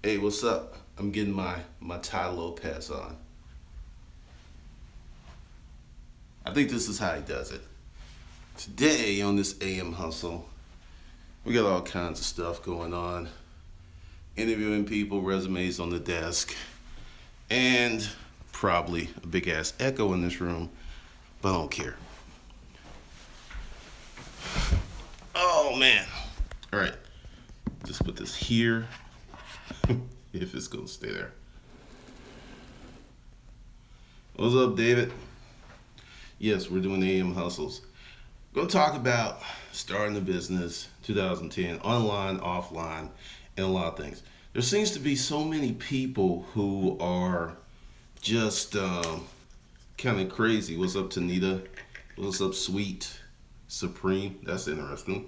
Hey, what's up? I'm getting my Ty Lopez on. I think this is how he does it. Today on this AM hustle, we got all kinds of stuff going on. Interviewing people, resumes on the desk, and probably a big ass echo in this room, but I don't care. Oh man. All right, just put this here if it's gonna stay there. What's up, David? Yes, we're doing AM hustles. Going to talk about starting a business 2010, online, offline, and a lot of things. There seems to be so many people who are just kind of crazy. What's up, Tanita? What's up, Sweet Supreme? That's interesting.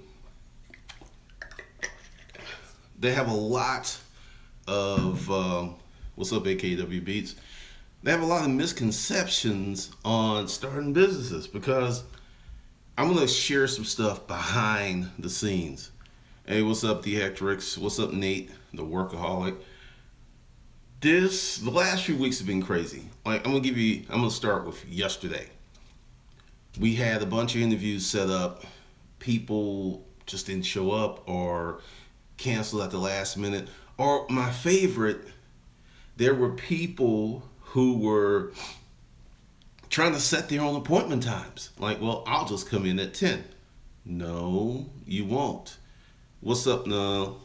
They have a lot of what's up, AKW Beats. They have a lot of misconceptions on starting businesses because I'm gonna share some stuff behind the scenes. Hey, what's up, the Hectrix? What's up, Nate, the workaholic? The last few weeks have been crazy. I'm gonna start with yesterday. We had a bunch of interviews set up. People just didn't show up or canceled at the last minute. Or my favorite, there were people who were trying to set their own appointment times. Like, well, I'll just come in at 10. No, you won't. What's up, no?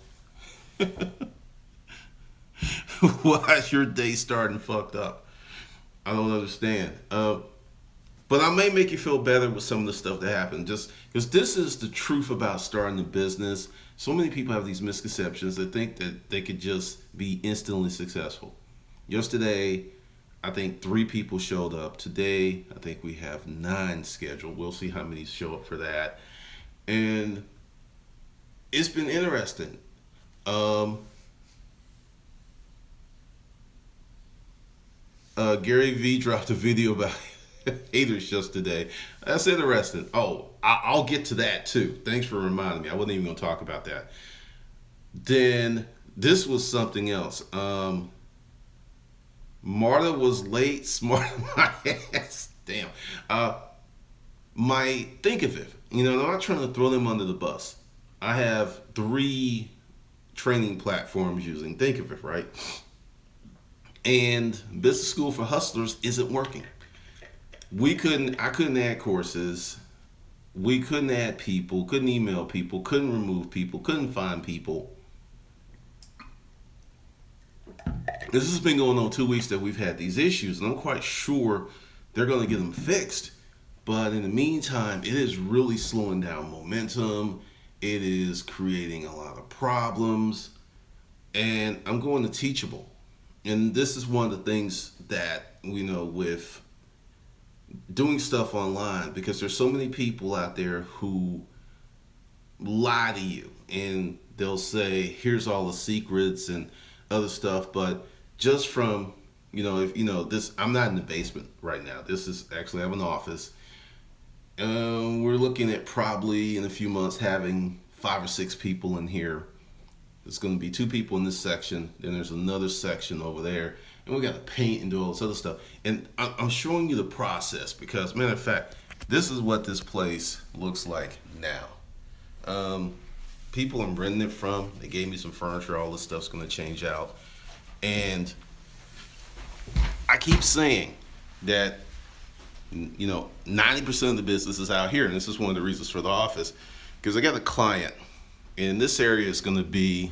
Why is your day starting fucked up? I don't understand. But I may make you feel better with some of the stuff that happened. Just because this is the truth about starting a business. So many people have these misconceptions. They think that they could just be instantly successful. Yesterday, I think 3 people showed up. Today, I think we have 9 scheduled. We'll see how many show up for that. And it's been interesting. Um, Gary Vee dropped a video about haters just today. That's interesting. Oh, I'll get to that too. Thanks for reminding me. I wasn't even going to talk about that. Then this was something else. Marta was late. Smart my ass. Damn. My think of it. I'm not trying to throw them under the bus. I have 3 training platforms using Think of it, right? And Business School for Hustlers isn't working. I couldn't add courses. We couldn't add people, couldn't email people, couldn't remove people, couldn't find people. This has been going on 2 weeks that we've had these issues, and I'm quite sure they're going to get them fixed. But in the meantime, it is really slowing down momentum. It is creating a lot of problems, and I'm going to Teachable. And this is one of the things that with doing stuff online, because there's so many people out there who lie to you, and they'll say here's all the secrets and other stuff. But just from if this, I'm not in the basement right now. This is actually, I have an office. We're looking at probably in a few months having 5 or 6 people in here. There's going to be 2 people in this section. Then there's another section over there. And we got to paint and do all this other stuff. And I'm showing you the process because, matter of fact, this is what this place looks like now. People I'm renting it from, they gave me some furniture. All this stuff's going to change out. And I keep saying that 90% of the business is out here, and this is one of the reasons for the office, because I got a client, and this area is going to be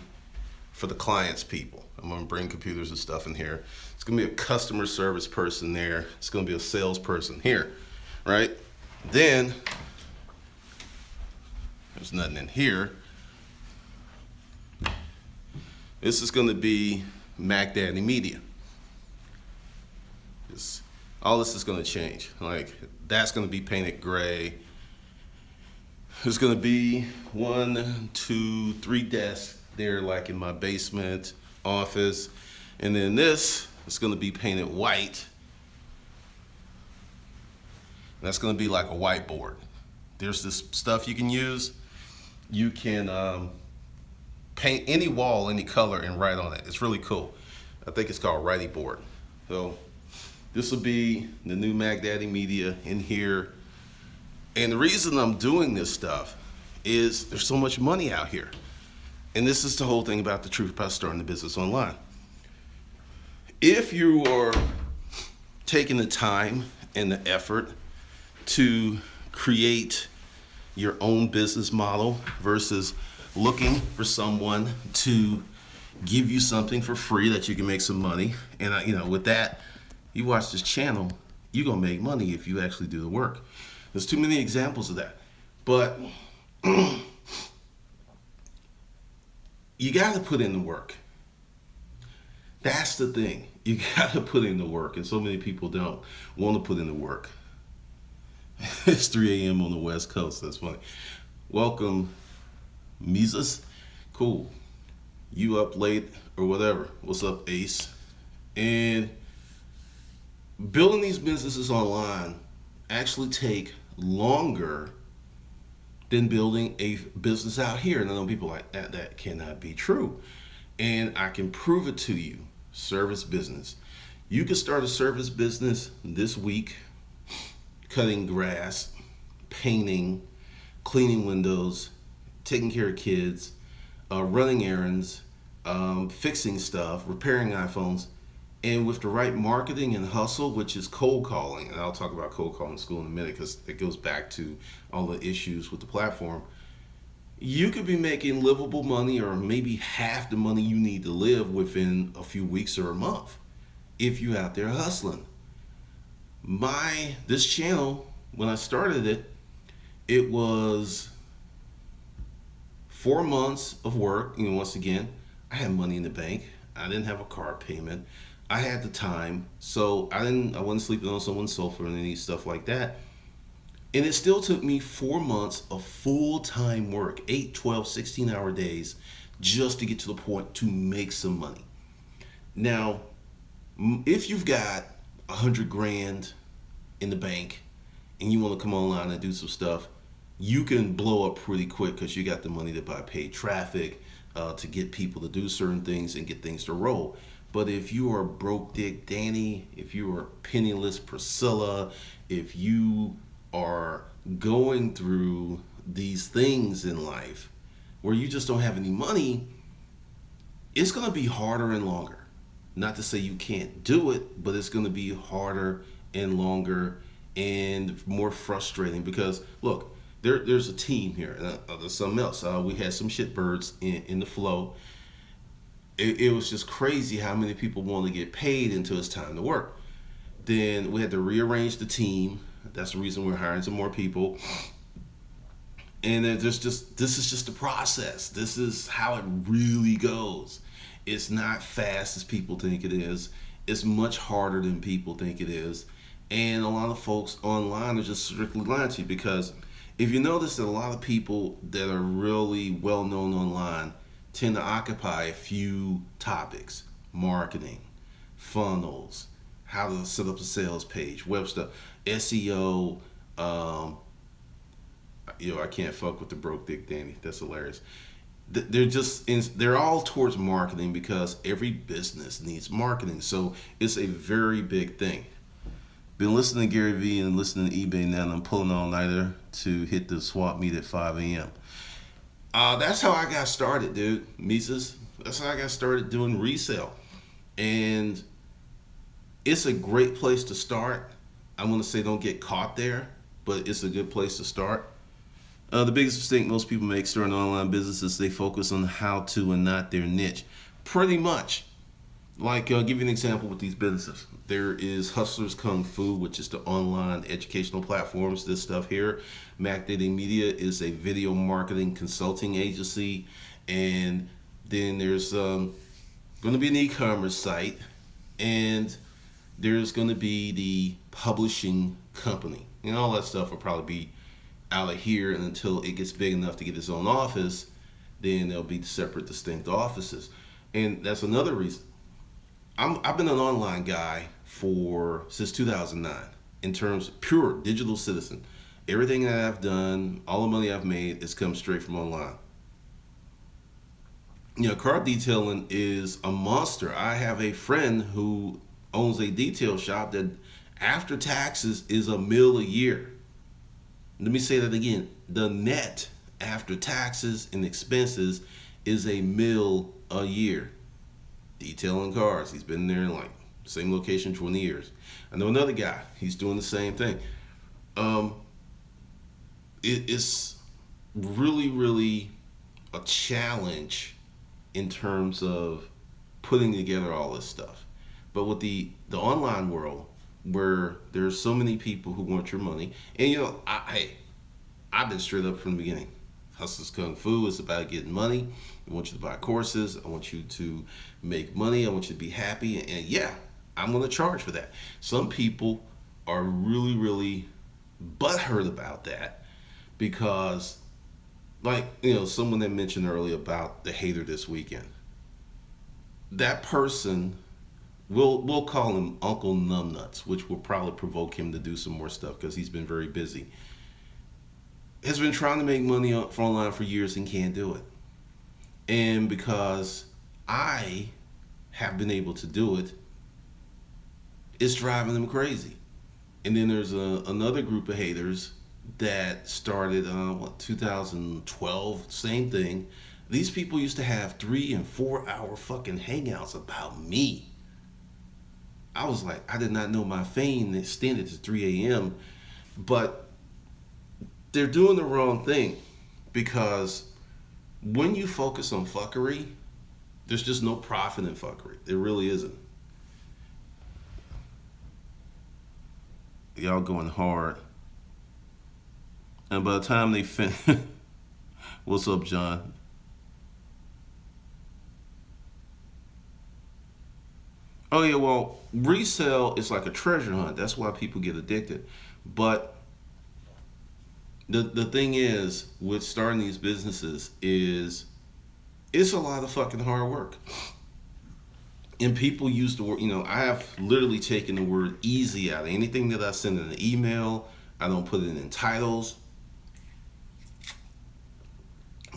for the client's people. I'm going to bring computers and stuff in here. It's going to be a customer service person there. It's going to be a salesperson here, right? Then there's nothing in here. This is going to be Mac Daddy Media. All this is going to change. Like, that's going to be painted gray. There's going to be 1, 2, 3 desks there, like in my basement office. And then this is going to be painted white. And that's going to be like a whiteboard. There's this stuff you can use. You can paint any wall, any color, and write on it. It's really cool. I think it's called Righty Board. So this will be the new Mac Daddy Media in here. And the reason I'm doing this stuff is there's so much money out here. And this is the whole thing about the truth about starting the business online. If you are taking the time and the effort to create your own business model versus looking for someone to give you something for free that you can make some money, and with that, you watch this channel, you're gonna make money if you actually do the work. There's too many examples of that, but you got to put in the work. That's the thing. You got to put in the work, and so many people don't want to put in the work. It's 3 a.m. on the West Coast. That's funny. Welcome, Mises. Cool. You up late or whatever. What's up, Ace? And building these businesses online actually take longer than building a business out here. And I know people like that cannot be true. And I can prove it to you. Service business. You can start a service business this week, cutting grass, painting, cleaning windows, taking care of kids, running errands, fixing stuff, repairing iPhones. And with the right marketing and hustle, which is cold calling, and I'll talk about cold calling school in a minute because it goes back to all the issues with the platform, you could be making livable money or maybe half the money you need to live within a few weeks or a month if you're out there hustling. This channel, when I started it, it was 4 months of work. Once again, I had money in the bank. I didn't have a car payment. I had the time, so I wasn't sleeping on someone's sofa or any stuff like that. And it still took me 4 months of full-time work, 8, 12, 16-hour days, just to get to the point to make some money. Now, if you've got $100,000 in the bank and you want to come online and do some stuff, you can blow up pretty quick because you got the money to buy paid traffic, to get people to do certain things and get things to roll. But if you are broke Dick Danny, if you are penniless Priscilla, if you are going through these things in life where you just don't have any money, it's going to be harder and longer. Not to say you can't do it, but it's going to be harder and longer and more frustrating because, look, there's a team here. There's something else. We had some shitbirds in the flow. It was just crazy how many people want to get paid until it's time to work. Then we had to rearrange the team. That's the reason we're hiring some more people. And then this is just the process. This is how it really goes. It's not fast as people think it is. It's much harder than people think it is. And a lot of folks online are just strictly lying to you because if you notice that a lot of people that are really well known online tend to occupy a few topics: marketing, funnels, how to set up a sales page, web stuff, SEO. I can't fuck with the broke Dick Danny. That's hilarious. They're all towards marketing because every business needs marketing. So it's a very big thing. Been listening to Gary Vee and listening to eBay now, and I'm pulling all-nighter to hit the swap meet at 5 a.m. That's how I got started, dude. Mises. That's how I got started doing resale. And it's a great place to start. I want to say don't get caught there, but it's a good place to start. The biggest mistake most people make starting online businesses, they focus on how to and not their niche. Pretty much. Like, I'll give you an example with these businesses. There is Hustlers Kung Fu, which is the online educational platforms, this stuff here. Mac Daddy Media is a video marketing consulting agency. And then there's going to be an e-commerce site. And there's going to be the publishing company. And all that stuff will probably be out of here, and until it gets big enough to get its own office, then there'll be separate, distinct offices. And that's another reason. I've been an online guy since 2009 in terms of pure digital citizen. Everything that I've done, all the money I've made, has come straight from online. Car detailing is a monster. I have a friend who owns a detail shop that after taxes is a mill a year. Let me say that again. The net after taxes and expenses is a mill a year. Detailing cars. He's been there in like same location 20 years. I know another guy. He's doing the same thing. Um, it's really, really a challenge in terms of putting together all this stuff. But with the online world, where there's so many people who want your money, and I've been straight up from the beginning. Hustler's Kung Fu is about getting money. I want you to buy courses. I want you to make money. I want you to be happy. And yeah, I'm going to charge for that. Some people are really, really butthurt about that because, like, someone that mentioned earlier about the hater this weekend. That person, we'll call him Uncle Numbnuts, which will probably provoke him to do some more stuff because he's been very busy. Has been trying to make money for online for years and can't do it. And because I have been able to do it, it's driving them crazy. And then there's another group of haters that started, 2012, same thing. These people used to have 3 and 4 hour fucking hangouts about me. I was like, I did not know my fame extended to 3 a.m. But they're doing the wrong thing because when you focus on fuckery, there's just no profit in fuckery. There really isn't. Y'all going hard. And by the time they finish, what's up, John? Oh yeah, well, resale is like a treasure hunt. That's why people get addicted. But the thing is with starting these businesses is it's a lot of fucking hard work. And people use the word, I have literally taken the word easy out of anything that I send in an email. I don't put it in titles.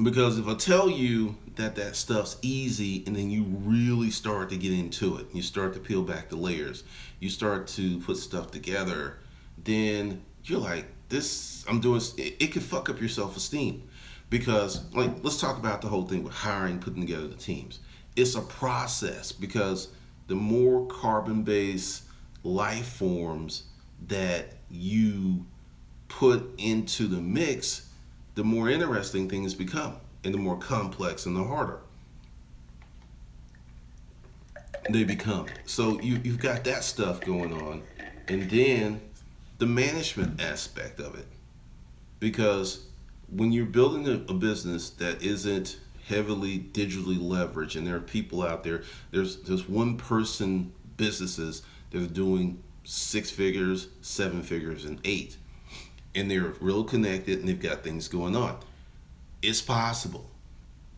Because if I tell you that that stuff's easy and then you really start to get into it, you start to peel back the layers, you start to put stuff together, then you're like, this, I'm doing, it can fuck up your self esteem. Because, like, let's talk about the whole thing with hiring, putting together the teams. It's a process because the more carbon based life forms that you put into the mix, the more interesting things become, and the more complex and the harder they become. So you've got that stuff going on, and then the management aspect of it. Because when you're building a business that isn't heavily digitally leveraged, and there are people out there, there's one person businesses that are doing 6 figures, 7 figures, and eight, and they're real connected and they've got things going on. It's possible.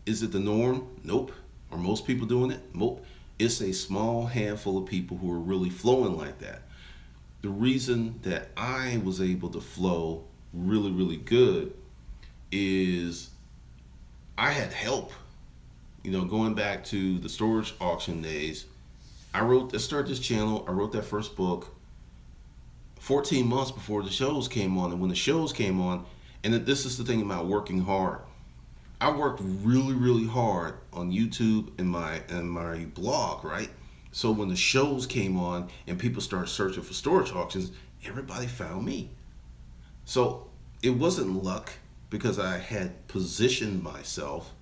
Is it the norm? Nope. Are most people doing it? Nope. It's a small handful of people who are really flowing like that. The reason that I was able to flow really, really good is I had help. Going back to the storage auction days, I started this channel, I wrote that first book 14 months before the shows came on. And when the shows came on, and this is the thing about working hard. I worked really, really hard on YouTube and my blog, right? So when the shows came on and people started searching for storage auctions, everybody found me. So it wasn't luck because I had positioned myself.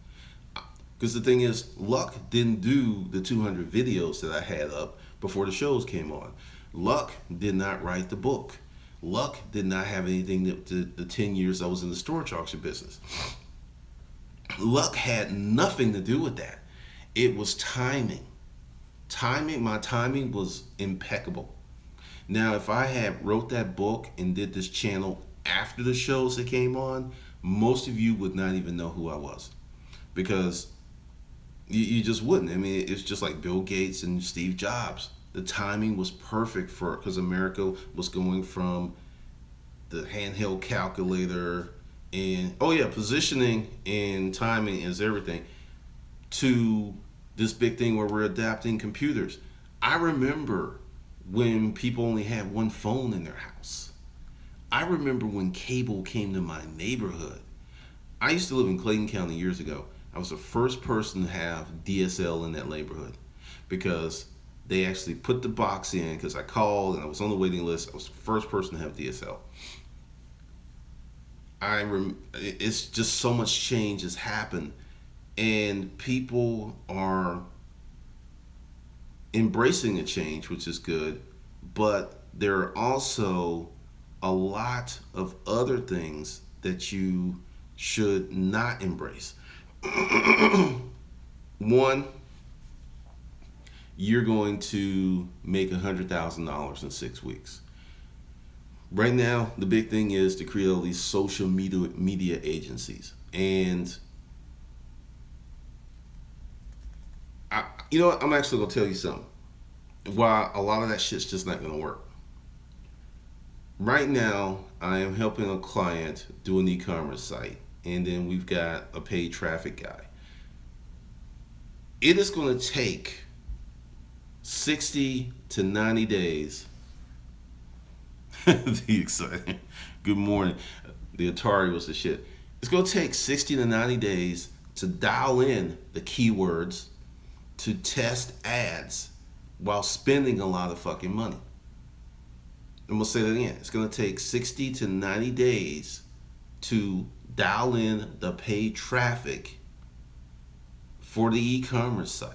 Because the thing is, luck didn't do the 200 videos that I had up before the shows came on. Luck did not write the book. Luck did not have anything to the 10 years I was in the storage auction business. Luck had nothing to do with that. It was timing. My timing was impeccable. Now, if I had wrote that book and did this channel after the shows that came on, most of you would not even know who I was. Because you just wouldn't. I mean, it's just like Bill Gates and Steve Jobs. The timing was perfect because America was going from the handheld calculator and, oh yeah, positioning and timing is everything. to this big thing where we're adapting computers. I remember when people only had one phone in their house. I remember when cable came to my neighborhood. I used to live in Clayton County years ago. I was the first person to have DSL in that neighborhood because they actually put the box in because I called and I was on the waiting list. I was the first person to have DSL. It's just so much change has happened, and people are embracing the change, which is good, but there are also a lot of other things that you should not embrace. One, you're going to make $100,000 in 6 weeks. Right now, the big thing is to create all these social media agencies. And you know what? I'm actually going to tell you something. Why a lot of that shit's just not going to work. Right now, I am helping a client do an e-commerce site. And then we've got a paid traffic guy. It is going to take 60 to 90 days. The exciting. Good morning. The Atari was the shit. It's going to take 60 to 90 days to dial in the keywords, to test ads while spending a lot of fucking money. I'm going to say that again. It's going to take 60 to 90 days to dial in the paid traffic for the e-commerce site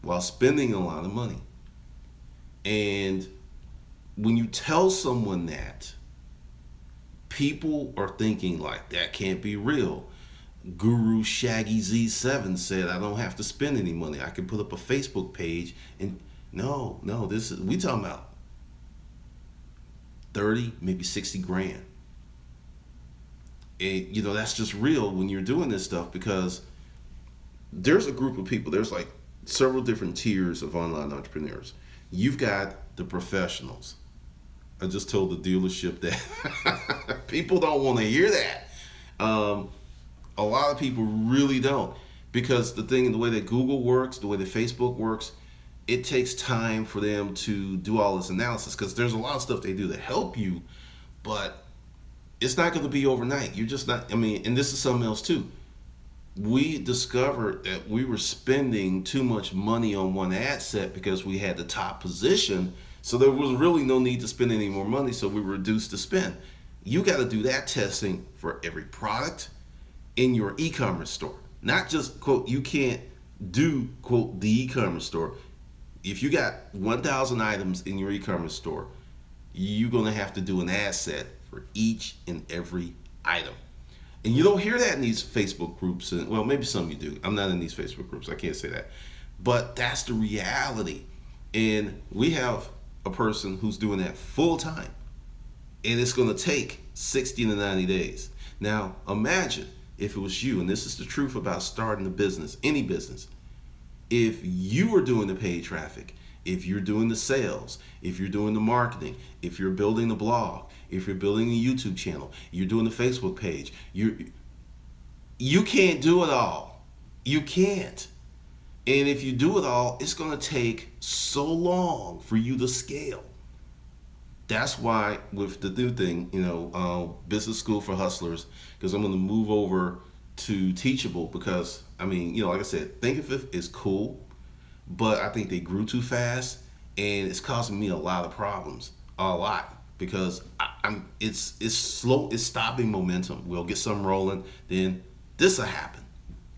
while spending a lot of money. And when you tell someone that, people are thinking like, that can't be real. Guru Shaggy Z7 said I don't have to spend any money. I can put up a Facebook page and no, this is, we talking about 30, maybe 60 grand. And that's just real when you're doing this stuff, because there's a group of people, there's like several different tiers of online entrepreneurs. You've got the professionals. I just told the dealership that people don't want to hear that. A lot of people really don't, because the way that Google works, the way that Facebook works, it takes time for them to do all this analysis, because there's a lot of stuff they do to help you, but it's not going to be overnight. You're just not, and this is something else too. We discovered that we were spending too much money on one ad set because we had the top position. So there was really no need to spend any more money. So we reduced the spend. You got to do that testing for every product in your e-commerce store. Not just, quote, you can't do, quote, the e-commerce store. If you got 1,000 items in your e-commerce store, you're going to have to do an ad set for each and every item. And you don't hear that in these Facebook groups. And, well, maybe some of you do. I'm not in these Facebook groups. I can't say that. But that's the reality. And we have a person who's doing that full time. And it's going to take 60 to 90 days. Now, imagine if it was you, and this is the truth about starting a business, any business. If you were doing the paid traffic, if you're doing the sales, if you're doing the marketing, if you're building the blog, if you're building a YouTube channel, you're doing the Facebook page, you can't do it all. You can't. And if you do it all, it's going to take so long for you to scale. That's why with the new thing, business school for hustlers, because I'm going to move over to Teachable, because, like I said, Think of It is cool, but I think they grew too fast, and it's causing me a lot of problems, a lot, because it's slow, it's stopping momentum. We'll get something rolling, then this will happen.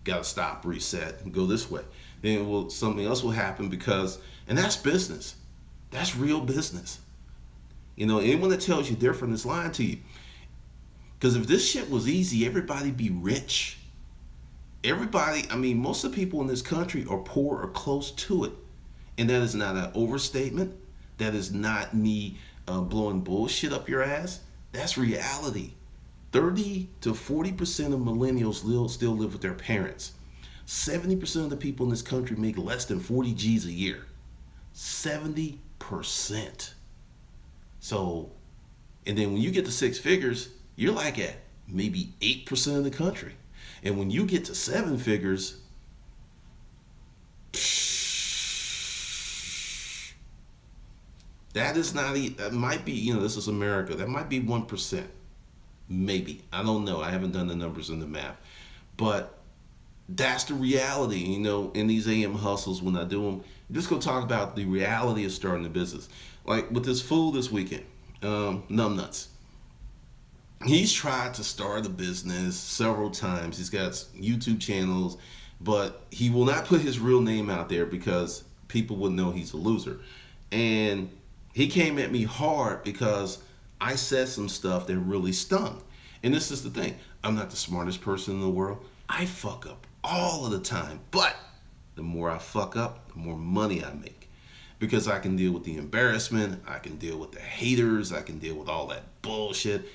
Got to stop, reset, and go this way. Then something else will happen, and that's business. That's real business. Anyone that tells you different is lying to you. Because if this shit was easy, everybody'd be rich. Everybody, most of the people in this country are poor or close to it. And that is not an overstatement. That is not me blowing bullshit up your ass. That's reality. 30 to 40% of millennials still live with their parents. 70% of the people in this country make less than 40 G's a year. 70%. So, and then when you get to six figures, you're like at maybe 8% of the country. And when you get to seven figures, That is not. That might be. You know, this is America. That might be 1%, maybe. I don't know. I haven't done the numbers and the math, but that's the reality. You know, in these AM hustles, when I do them, I'm just gonna talk about the reality of starting a business. Like with this fool this weekend, Numbnuts. He's tried to start a business several times. He's got YouTube channels, but he will not put his real name out there because people would know he's a loser. And he came at me hard because I said some stuff that really stung. And this is the thing, I'm not the smartest person in the world. I fuck up all of the time. But the more I fuck up, the more money I make. Because I can deal with the embarrassment, I can deal with the haters, I can deal with all that bullshit.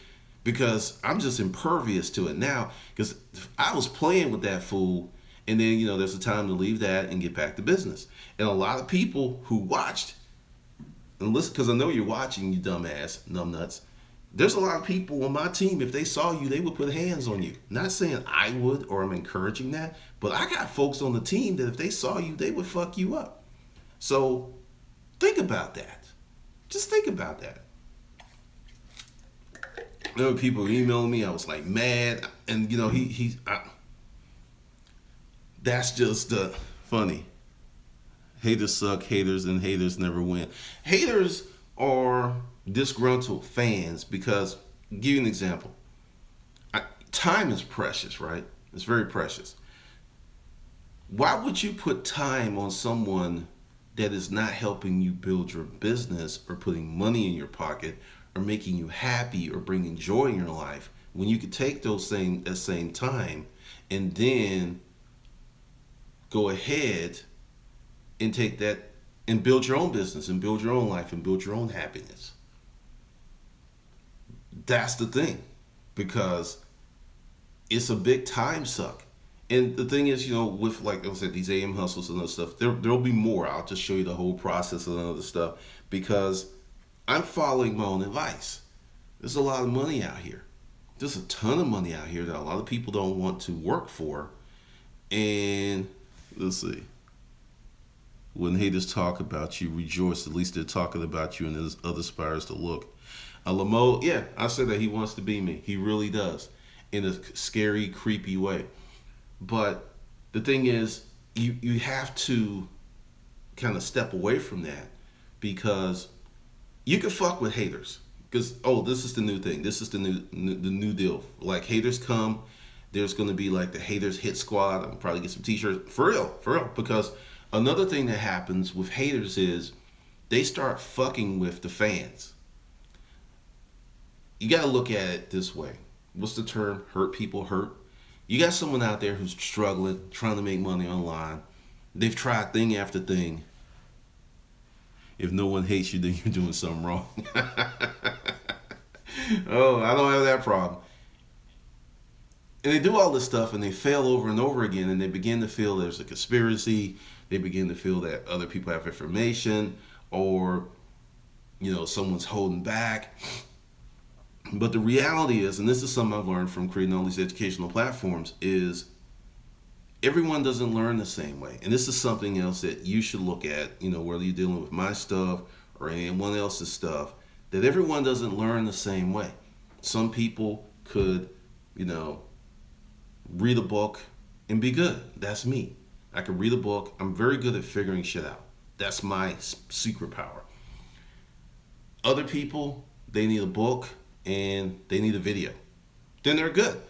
Because I'm just impervious to it now. Because I was playing with that fool, and then, you know, there's a time to leave that and get back to business. And a lot of people who watched, and listen, because I know you're watching, you dumbass, numbnuts. There's a lot of people on my team, if they saw you, they would put hands on you. Not saying I would or I'm encouraging that, but I got folks on the team that if they saw you, they would fuck you up. So think about that. Just think about that. There were people emailing me. I was like mad, and you know that's just funny. Haters suck, haters, and haters never win. Haters are disgruntled fans because, I'll give you an example. Time is precious, right? It's very precious. Why would you put time on someone that is not helping you build your business or putting money in your pocket or making you happy or bringing joy in your life when you could take those same time and then go ahead and take that and build your own business and build your own life and build your own happiness? That's the thing, because it's a big time suck. And the thing is, you know, with like I said, these AM hustles and other stuff, there'll be more. I'll just show you the whole process and other stuff because I'm following my own advice. There's a lot of money out here. There's a ton of money out here that a lot of people don't want to work for. And let's see. When haters talk about you, rejoice. At least they're talking about you and there's other spires to look. Lamo, yeah, I said that he wants to be me. He really does. In a scary, creepy way. But the thing is, you have to kind of step away from that because you can fuck with haters. Because this is the new thing. This is the new deal. Like haters come, there's going to be like the haters hit squad. I'm probably get some t-shirts for real. Because another thing that happens with haters is they start fucking with the fans. You got to look at it this way. What's the term? Hurt people hurt. You got someone out there who's struggling, trying to make money online. They've tried thing after thing. If no one hates you, then you're doing something wrong. Oh, I don't have that problem. And they do all this stuff and they fail over and over again, and they begin to feel there's a conspiracy. They begin to feel that other people have information, or someone's holding back. But the reality is, and this is something I've learned from creating all these educational platforms, is everyone doesn't learn the same way. And this is something else that you should look at, whether you're dealing with my stuff or anyone else's stuff, that everyone doesn't learn the same way. Some people could, read a book and be good. That's me. I could read a book. I'm very good at figuring shit out. That's my secret power. Other people, they need a book and they need a video. Then they're good.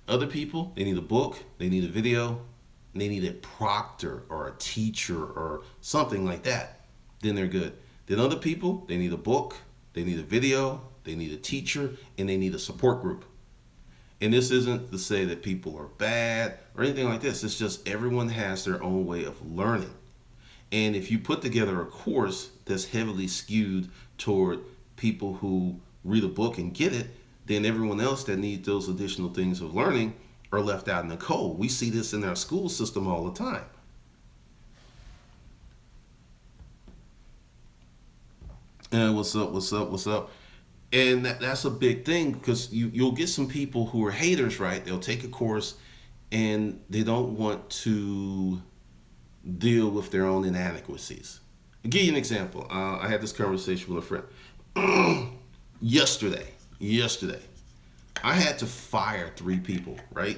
Other people, they need a book, they need a video, and they need a proctor or a teacher or something like that. Then they're good. Then other people, they need a book, they need a video, they need a teacher, and they need a support group. And this isn't to say that people are bad or anything like this. It's just everyone has their own way of learning. And if you put together a course that's heavily skewed toward people who read a book and get it, then everyone else that needs those additional things of learning are left out in the cold. We see this in our school system all the time. And what's up? And that's a big thing, because you'll get some people who are haters, right? They'll take a course and they don't want to deal with their own inadequacies. I'll give you an example. I had this conversation with a friend yesterday. Yesterday, I had to fire 3 people, right?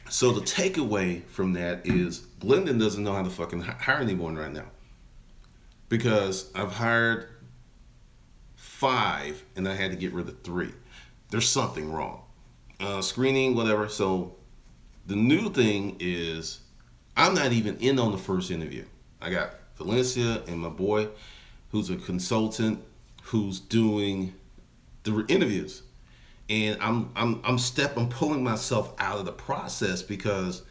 So the takeaway from that is Glendon doesn't know how to fucking hire anyone right now because I've hired 5 and I had to get rid of 3. There's something wrong. Screening, whatever. So the new thing is I'm not even in on the first interview. I got Valencia and my boy, who's a consultant, who's doing the interviews, and I'm pulling myself out of the process because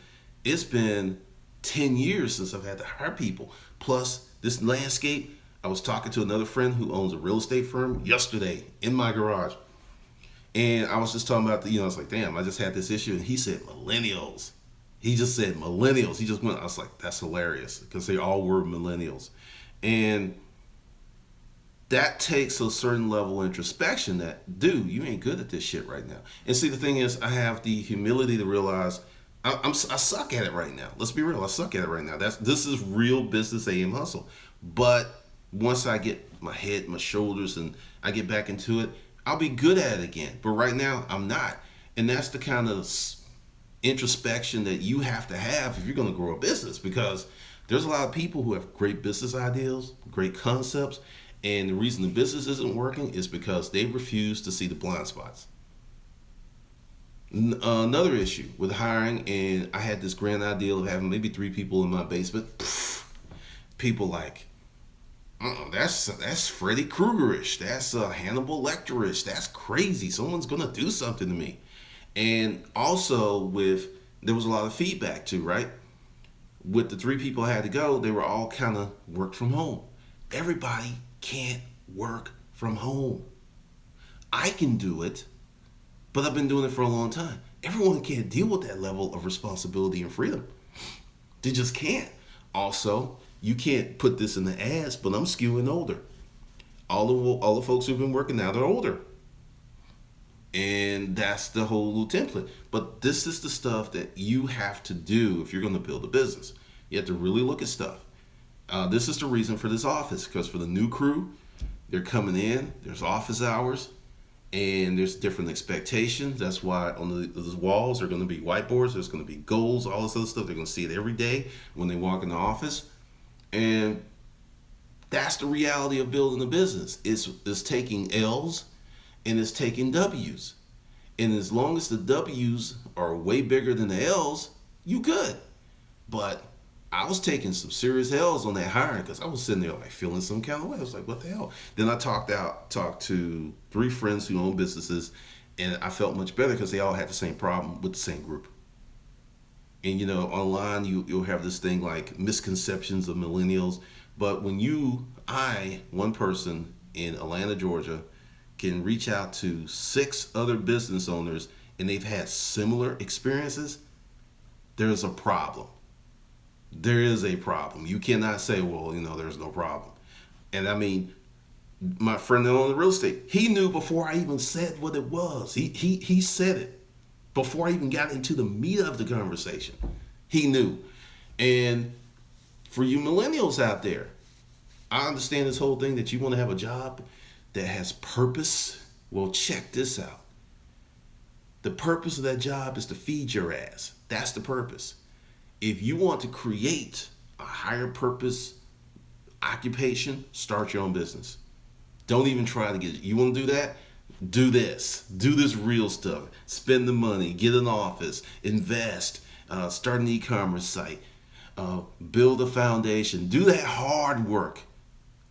it's been 10 years since I've had to hire people. Plus this landscape. I was talking to another friend who owns a real estate firm yesterday in my garage, and I was just talking about I was like, damn, I just had this issue, and he said millennials. He just said millennials. He just went. I was like, that's hilarious because they all were millennials, and that takes a certain level of introspection that, dude, you ain't good at this shit right now. And see, the thing is, I have the humility to realize I suck at it right now. Let's be real, I suck at it right now. This is real business AM hustle. But once I get my head, my shoulders, and I get back into it, I'll be good at it again. But right now, I'm not. And that's the kind of introspection that you have to have if you're going to grow a business, because there's a lot of people who have great business ideas, great concepts, and the reason the business isn't working is because they refuse to see the blind spots. Another issue with hiring, and I had this grand ideal of having maybe 3 people in my basement. People like, that's Freddy Kruegerish. That's Hannibal Lecterish. That's crazy. Someone's gonna do something to me. And also there was a lot of feedback too, right? With the 3 people I had to go, they were all kind of worked from home. Everybody can't work from home. I can do it, but I've been doing it for a long time. Everyone can't deal with that level of responsibility and freedom. They just can't. Also, you can't put this in the ads, but I'm skewing older. All the folks who've been working now, they're older. And that's the whole little template. But this is the stuff that you have to do if you're going to build a business. You have to really look at stuff. This is the reason for this office, because for the new crew, they're coming in, there's office hours, and there's different expectations. That's why on the walls are going to be whiteboards, there's going to be goals, all this other stuff. They're going to see it every day when they walk in the office. And that's the reality of building a business. It's taking L's and it's taking W's. And as long as the W's are way bigger than the L's, you good. But I was taking some serious L's on that hiring because I was sitting there like feeling some kind of way. I was like, what the hell? Then I talked to 3 friends who own businesses, and I felt much better because they all had the same problem with the same group. And online you'll have this thing like misconceptions of millennials. But when one person in Atlanta, Georgia, can reach out to 6 other business owners and they've had similar experiences, there's a problem. There is a problem. You cannot say, well, there's no problem. And I mean, my friend that owned the real estate, he knew before I even said what it was. He said it before I even got into the meat of the conversation. He knew. And for you millennials out there, I understand this whole thing that you want to have a job that has purpose. Well, check this out. The purpose of that job is to feed your ass. That's the purpose. If you want to create a higher purpose occupation, start your own business. Don't even try to get it. You want to do that? Do this. Do this real stuff. Spend the money. Get an office. Invest. Start an e-commerce site. Build a foundation. Do that hard work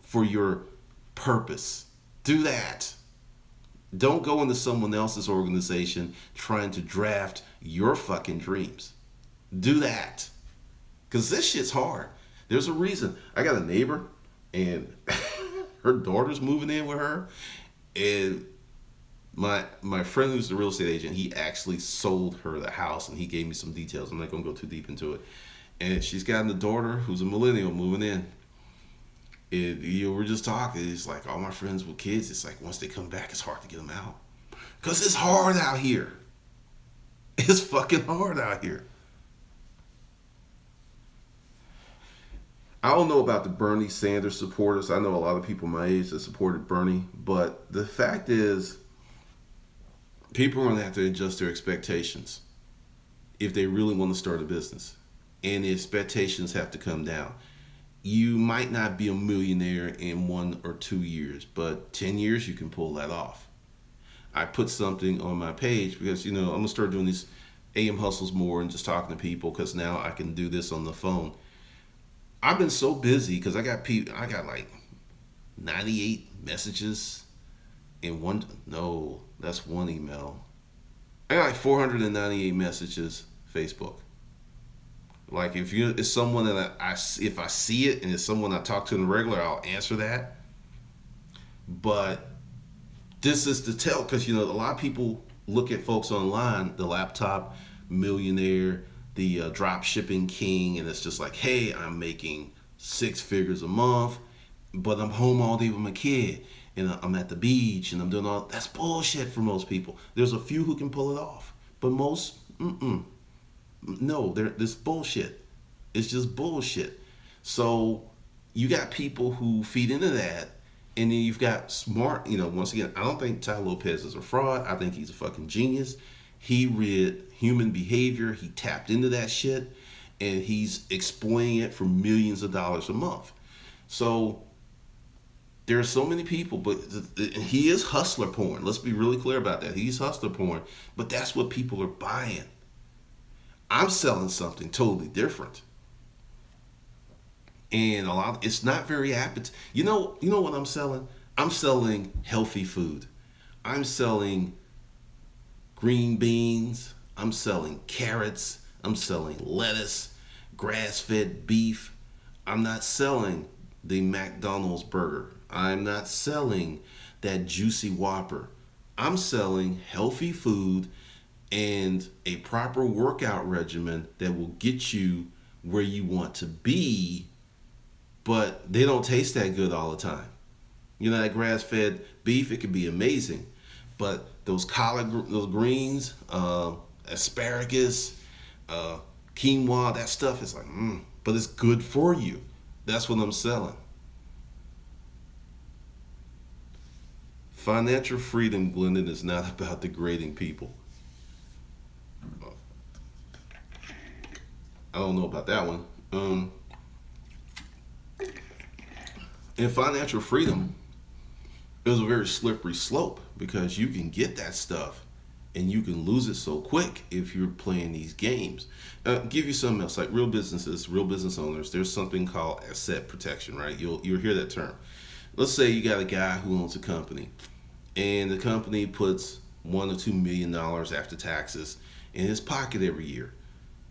for your purpose. Do that. Don't go into someone else's organization trying to draft your fucking dreams. Do that. Because this shit's hard. There's a reason. I got a neighbor and her daughter's moving in with her. And my friend who's the real estate agent, he actually sold her the house and he gave me some details. I'm not going to go too deep into it. And she's got a daughter who's a millennial moving in. And we're just talking. It's like all my friends with kids, it's like once they come back, it's hard to get them out. Because it's hard out here. It's fucking hard out here. I don't know about the Bernie Sanders supporters. I know a lot of people my age that supported Bernie, but the fact is, people are going to have to adjust their expectations if they really want to start a business, and the expectations have to come down. You might not be a millionaire in 1 or 2 years, but 10 years you can pull that off. I put something on my page because I'm gonna start doing these AM hustles more and just talking to people because now I can do this on the phone. I've been so busy because I got people. I got like 98 messages in one. No, that's one email. I got like 498 messages Facebook. Like if it's someone that if I see it and it's someone I talk to in the regular, I'll answer that. But this is to tell because a lot of people look at folks online, the laptop millionaire, the drop shipping king, and it's just like, hey, I'm making 6 figures a month, but I'm home all day with my kid, and I'm at the beach, and I'm doing all. That's bullshit for most people. There's a few who can pull it off, but most, no, this bullshit. It's just bullshit. So you got people who feed into that, and then you've got smart. Once again, I don't think Ty Lopez is a fraud. I think he's a fucking genius. He read human behavior. He tapped into that shit, and he's exploiting it for millions of dollars a month. So there are so many people, but he is hustler porn. Let's be really clear about that. He's hustler porn, but that's what people are buying. I'm selling something totally different, and it's not very appetizing. You know what I'm selling? I'm selling healthy food. I'm selling green beans. I'm selling carrots. I'm selling lettuce, grass-fed beef. I'm not selling the McDonald's burger. I'm not selling that juicy Whopper. I'm selling healthy food and a proper workout regimen that will get you where you want to be, but they don't taste that good all the time. That grass-fed beef, it can be amazing, but those collard, those greens, asparagus, quinoa, that stuff is like, but it's good for you. That's what I'm selling. Financial freedom, Glendon, is not about degrading people. I don't know about that one. And financial freedom is a very slippery slope because you can get that stuff and you can lose it so quick if you're playing these games. Give you something else, like real businesses, real business owners. There's something called asset protection, right? You'll hear that term. Let's say you got a guy who owns a company, and the company puts $1 or $2 million after taxes in his pocket every year.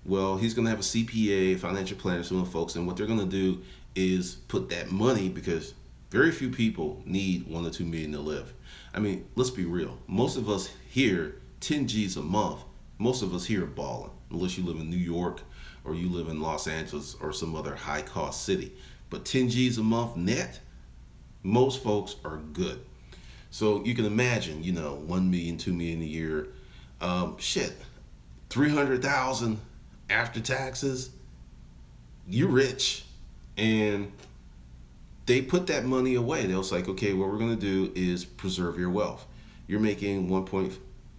Well, he's going to have a CPA, financial planner, some of the folks, and what they're going to do is put that money, because very few people need 1 or 2 million to live. I mean, let's be real. Most of us here, 10 G's a month, most of us here are balling, unless you live in New York or you live in Los Angeles or some other high cost city. But 10 G's a month net, most folks are good. So you can imagine, 1 million, 2 million a year, 300,000 after taxes, you're rich. And they put that money away. They was like, okay, what we're going to do is preserve your wealth. You're making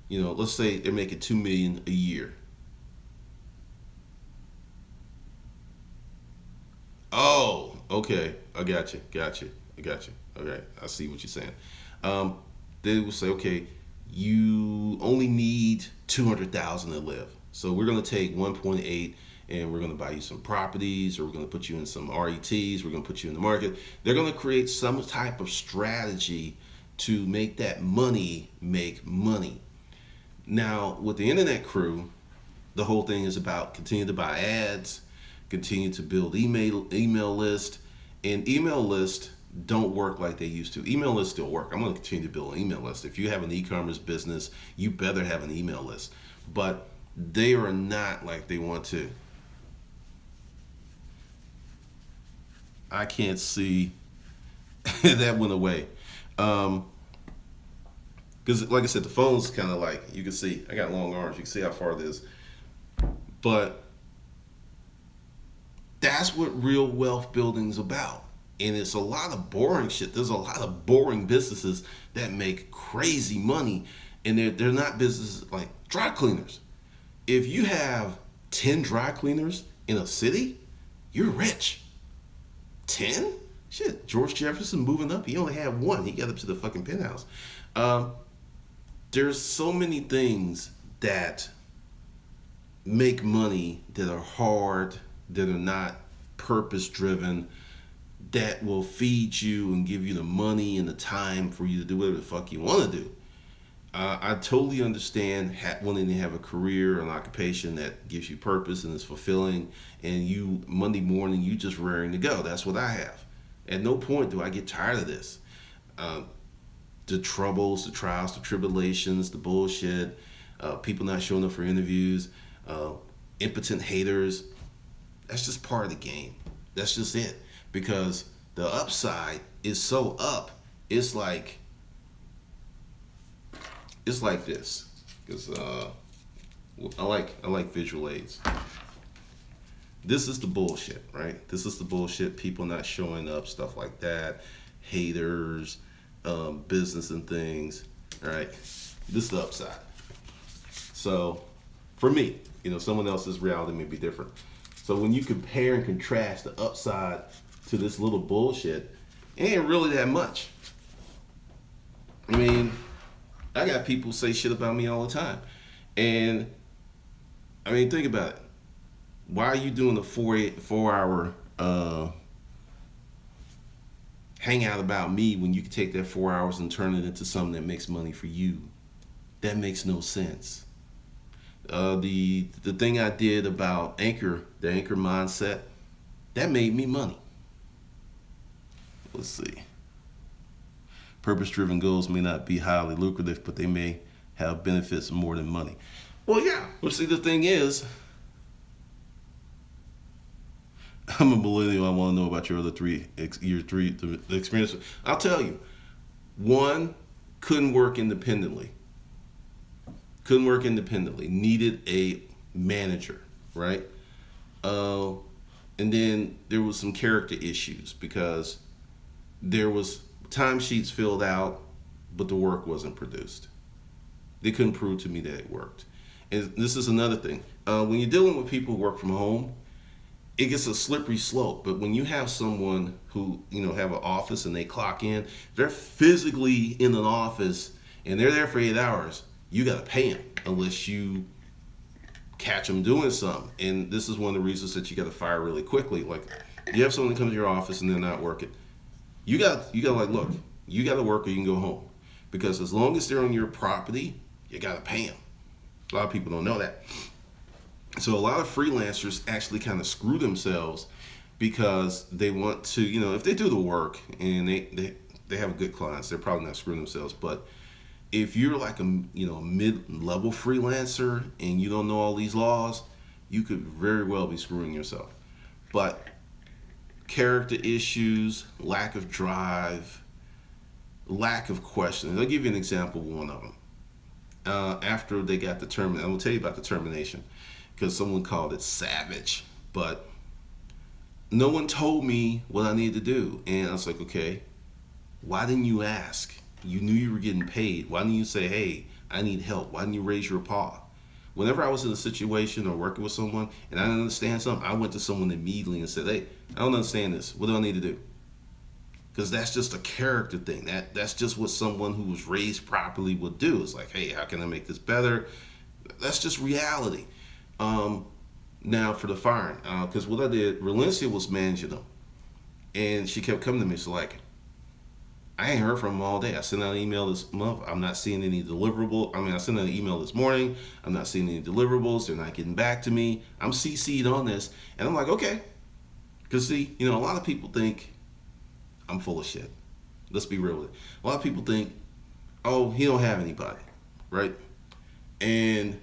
let's say they're making 2 million a year. Oh, okay. I got you. Okay, I see what you're saying. They will say, okay, you only need 200,000 to live. So we're going to take 1.8 and we're going to buy you some properties, or we're going to put you in some RETs, we're going to put you in the market. They're going to create some type of strategy to make that money make money. Now, with the internet crew, the whole thing is about continue to buy ads, continue to build email list, and email lists don't work like they used to. Email lists still work. I'm going to continue to build an email list. If you have an e-commerce business, you better have an email list. But they are not like they want to. I can't see that went away. Because, like I said, the phone's kind of like, you can see, I got long arms. You can see how far it is. But That's what real wealth building's about. And it's a lot of boring shit. There's a lot of boring businesses that make crazy money, and they're not businesses like dry cleaners. If you have 10 dry cleaners in a city, you're rich. 10? Shit, George Jefferson moving up, he only had one. He got up to the fucking penthouse. Um, there's so many things that make money that are hard, that are not purpose driven, that will feed you and give you the money and the time for you to do whatever the fuck you want to do. I totally understand wanting to have a career, an occupation that gives you purpose and is fulfilling, and you Monday morning you just raring to go. That's what I have. At no point do I get tired of this. The troubles, the trials, the tribulations, the bullshit, people not showing up for interviews, impotent haters. That's just part of the game. That's just it. Because the upside is so up. It's like this. Because I like visual aids. This is the bullshit, right? This is the bullshit. People not showing up, stuff like that. Haters, business and things. All right. This is the upside. So, for me, someone else's reality may be different. So when you compare and contrast the upside to this little bullshit, it ain't really that much. I mean, I got people say shit about me all the time. And, I mean, think about it. Why are you doing a 4-hour hangout about me when you can take that 4 hours and turn it into something that makes money for you? That makes no sense. The thing I did about the anchor mindset, that made me money. Let's see. Purpose-driven goals may not be highly lucrative, but they may have benefits more than money. Well, yeah. Well, see, the thing is, I'm a millennial. I want to know about your other the experience. I'll tell you. One, couldn't work independently. Needed a manager, right? And then there was some character issues because there was timesheets filled out, but the work wasn't produced. They couldn't prove to me that it worked. And this is another thing. When you're dealing with people who work from home, it gets a slippery slope. But when you have someone who, have an office and they clock in, they're physically in an office and they're there for 8 hours, you got to pay them unless you catch them doing something. And this is one of the reasons that you got to fire really quickly. Like, you have someone come to your office and they're not working. You got look, you got to work or you can go home. Because as long as they're on your property, you got to pay them. A lot of people don't know that. So a lot of freelancers actually kind of screw themselves because they want to, if they do the work and they have good clients, they're probably not screwing themselves. But if you're like a mid-level freelancer and you don't know all these laws, you could very well be screwing yourself. But character issues, lack of drive, lack of questions. I'll give you an example of one of them. After they got the termination, I'm going to tell you about the termination because someone called it savage, but no one told me what I needed to do. And I was like, okay, why didn't you ask? You knew you were getting paid. Why didn't you say, hey, I need help? Why didn't you raise your paw? Whenever I was in a situation or working with someone and I didn't understand something, I went to someone immediately and said, hey, I don't understand this. What do I need to do? Because that's just a character thing. That's just what someone who was raised properly would do. It's like, hey, how can I make this better? That's just reality. Now for the firing, because what I did, Valencia was managing them. And she kept coming to me. So like, I ain't heard from them all day. I sent out an email this month. I'm not seeing any deliverable. I sent out an email this morning. I'm not seeing any deliverables. They're not getting back to me. I'm CC'd on this. And I'm like, okay. Because see, a lot of people think I'm full of shit. Let's be real with it. A lot of people think, oh, he don't have anybody, right? And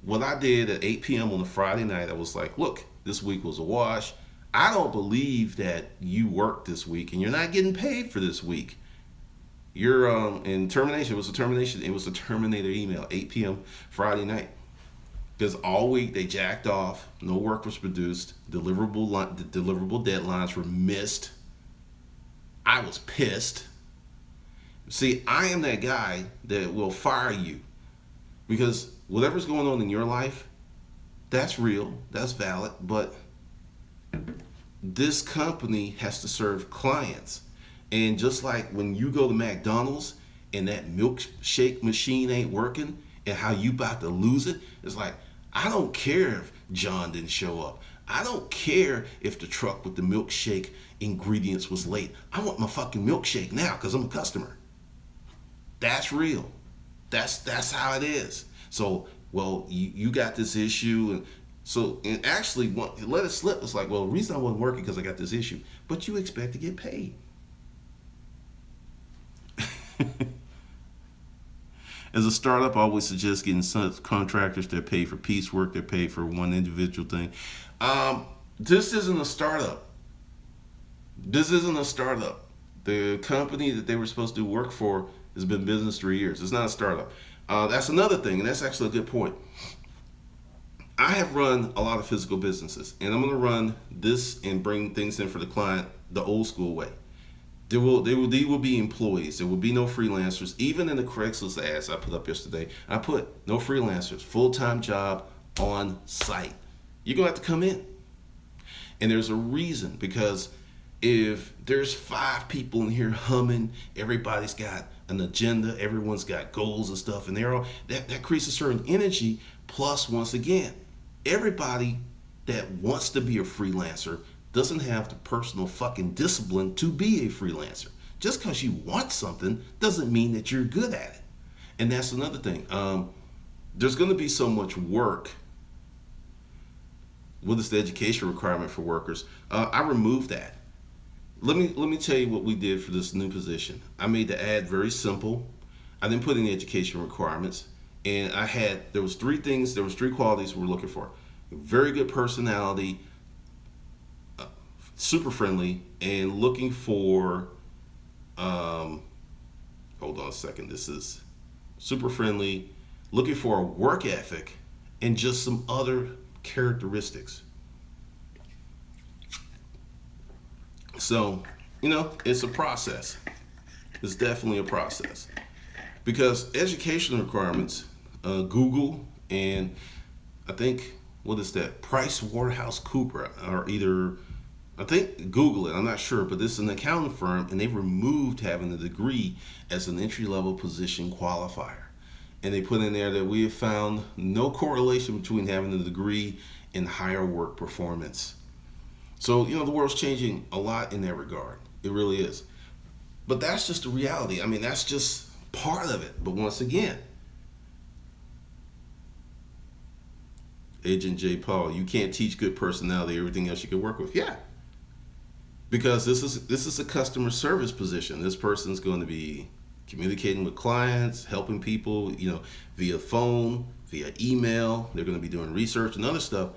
what I did at 8 p.m. on a Friday night, I was like, look, this week was a wash. I don't believe that you worked this week and you're not getting paid for this week. You're in termination. It was a termination. It was a terminator email, 8 p.m. Friday night. because all week they jacked off. No work was produced. Deliverable deadlines were missed. I was pissed. See, I am that guy that will fire you because whatever's going on in your life, that's real, that's valid, but this company has to serve clients. And just like when you go to McDonald's and that milkshake machine ain't working and how you about to lose it, it's like, I don't care if John didn't show up. I don't care if the truck with the milkshake ingredients was late. I want my fucking milkshake now because I'm a customer. That's real. That's how it is. So, well, you got this issue, and actually let it slip. It's like, well, the reason I wasn't working because I got this issue, but you expect to get paid. As a startup, I always suggest getting contractors. They're paid for piecework. They're paid for one individual thing. This isn't a startup. This isn't a startup. The company that they were supposed to work for has been in business 3 years. It's not a startup. That's another thing, and that's actually a good point. I have run a lot of physical businesses, and I'm going to run this and bring things in for the client the old school way. There will be employees. There will be no freelancers. Even in the Craigslist ads I put up yesterday, I put no freelancers, full-time job on site. You're going to have to come in. And there's a reason, because if there's 5 people in here humming, everybody's got an agenda, everyone's got goals and stuff, and they're all that creates a certain energy. Plus, once again, everybody that wants to be a freelancer doesn't have the personal fucking discipline to be a freelancer. Just because you want something doesn't mean that you're good at it. And that's another thing. There's going to be so much work. What is the education requirement for workers? I removed that. Let me tell you what we did for this new position. I made the ad very simple. I didn't put any education requirements. And there was 3 qualities we were looking for. Very good personality, super friendly, and looking for, hold on a second, this is super friendly, looking for a work ethic, and just some other characteristics. So, it's a process. It's definitely a process. Because education requirements, Google and I think, what is that? PricewaterhouseCoopers, or either, I think Google it, I'm not sure, but this is an accounting firm, and they removed having a degree as an entry-level position qualifier. And they put in there that we have found no correlation between having a degree and higher work performance. So, the world's changing a lot in that regard. It really is. But that's just the reality. I mean, that's just part of it. But once again, Agent J. Paul, you can't teach good personality, everything else you can work with. Yeah. Because this is a customer service position. This person's going to be communicating with clients, helping people, via phone, via email. They're going to be doing research and other stuff.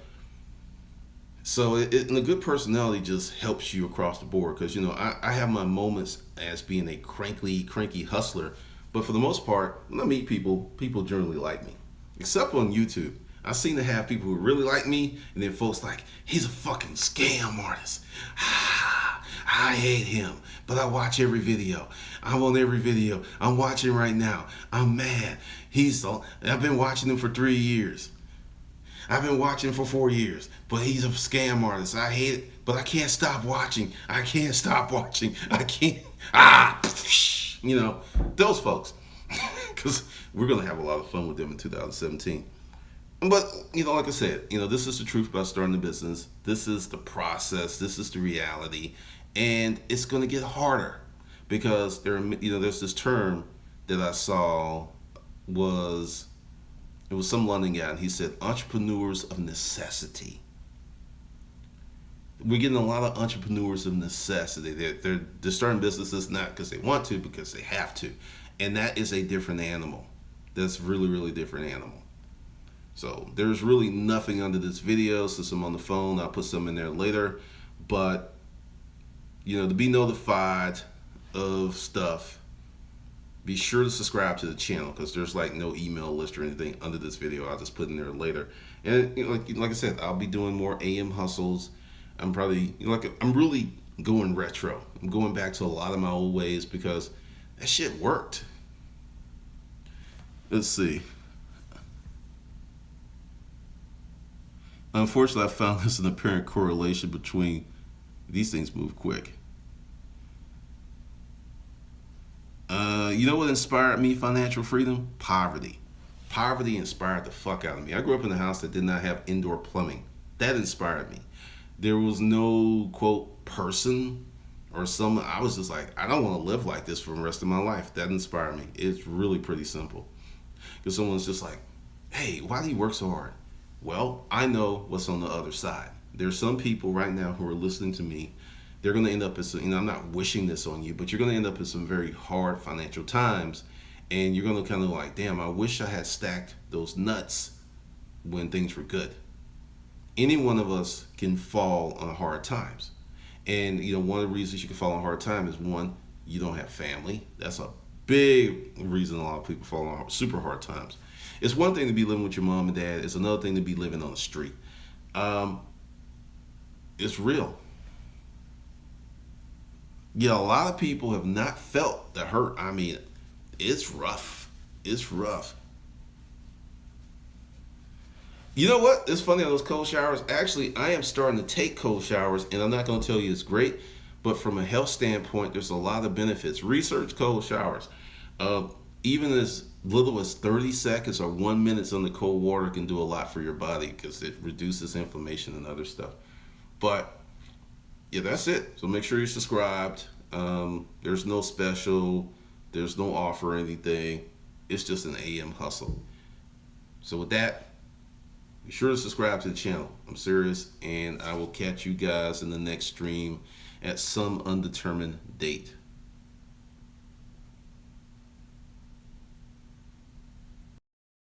So and a good personality just helps you across the board. Because, I have my moments as being a cranky hustler. But for the most part, when I meet people generally like me. Except on YouTube. I seem to have people who really like me, and then folks like, he's a fucking scam artist. I hate him, but I watch every video. I'm on every video. I'm watching right now. I'm mad. I've been watching him for 3 years. I've been watching for 4 years, but he's a scam artist. I hate it, but I can't stop watching. I can't. Those folks. Because we're going to have a lot of fun with them in 2017. But, like I said, this is the truth about starting a business. This is the process. This is the reality. And it's going to get harder because there's this term that I saw it was some London guy, and he said, entrepreneurs of necessity. We're getting a lot of entrepreneurs of necessity. They're starting businesses not because they want to, because they have to. And that is a different animal. That's really, really different animal. So there's really nothing under this video. Since I'm on the phone, I'll put some in there later. But, to be notified of stuff, be sure to subscribe to the channel, because there's no email list or anything under this video. I'll just put in there later. And like I said, I'll be doing more AM hustles. I'm probably I'm really going retro. I'm going back to a lot of my old ways because that shit worked. Let's see. Unfortunately, I found there's an apparent correlation between these things move quick. You know what inspired me financial freedom? Poverty. Poverty inspired the fuck out of me. I grew up in a house that did not have indoor plumbing. That inspired me. There was no quote person or some. I was just like, I don't want to live like this for the rest of my life. That inspired me. It's really pretty simple. Because someone's just like, hey, why do you work so hard? Well, I know what's on the other side. There's some people right now who are listening to me. They're going to end up in some, I'm not wishing this on you, but you're going to end up in some very hard financial times. And you're going to kind of like, damn, I wish I had stacked those nuts when things were good. Any one of us can fall on hard times. And, one of the reasons you can fall on hard times is one, you don't have family. That's a big reason a lot of people fall on super hard times. It's one thing to be living with your mom and dad. It's another thing to be living on the street. Um, it's real. Yeah, a lot of people have not felt the hurt. I mean, it's rough. It's rough. You know what? It's funny on those cold showers. Actually, I am starting to take cold showers, and I'm not going to tell you it's great, but from a health standpoint, there's a lot of benefits. Research cold showers. Uh, Even as little as 30 seconds or 1 minute on the cold water can do a lot for your body because it reduces inflammation and other stuff. But yeah, that's it. So make sure you're subscribed. There's no special, there's no offer or anything. It's just an AM hustle. So with that, be sure to subscribe to the channel. I'm serious, and I will catch you guys in the next stream at some undetermined date.